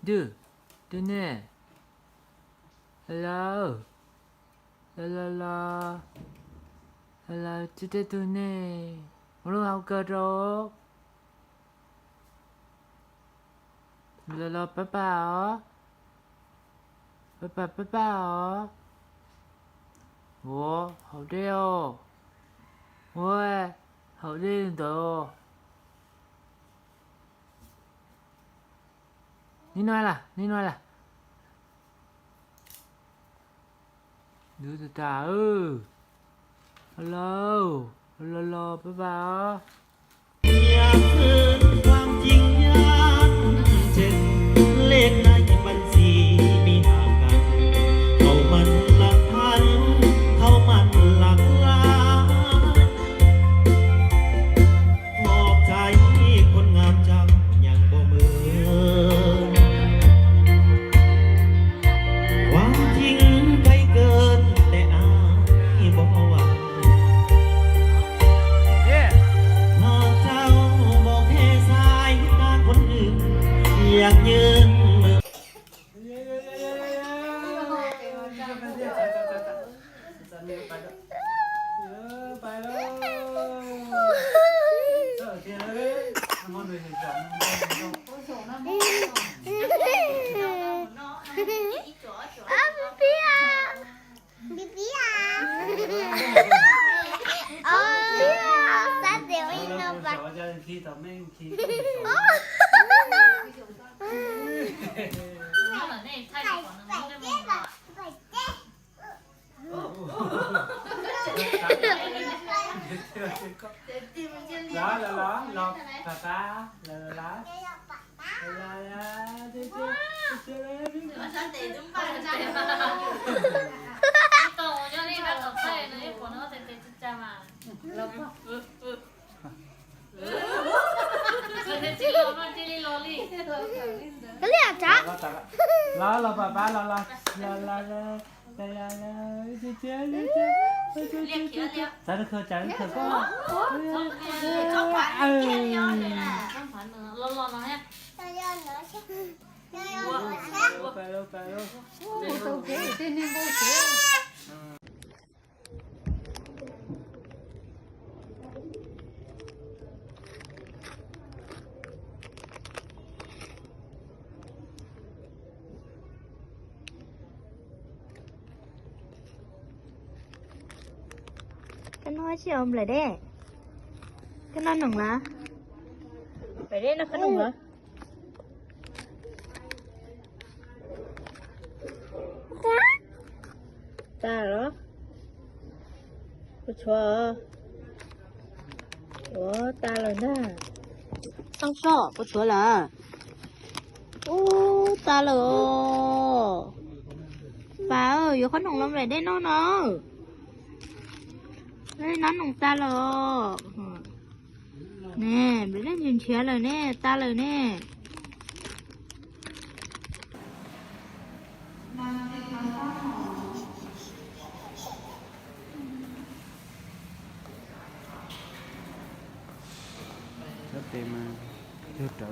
ดื้อแน่ฮัลโหลฮัลโหลจะได้ดูแน่รู้เอากระโดดฮัลโหลป้า我好累哦，喂，好累的哦。你来了，ดูจะตาฮัลโหลบ๊ายบายอยากคืนความจริงยามเช่นเลขในบัญชีมีห่างกันเขามันหลักพันเขามันหลักล้านมอบใจคนงามจังยังบ่มือความจริงไกลเกินแต่อายบ่หวังหากเจ้าบอกให้สายตาคนอื่นอยากยืนมือ咱这可高了。cái nói chị ông lại đấy cái nói nồng lá phải đấy nó cái nồng lá ta đó chúa ta rồi nè xong sọ có chúa là ta rồi bà ơi có nồng lắm lại đấy nó đây nó nồng ta rồi nè bây giờ nhìn chia rồi nè ta rồi nè rất tìm mà chưa trở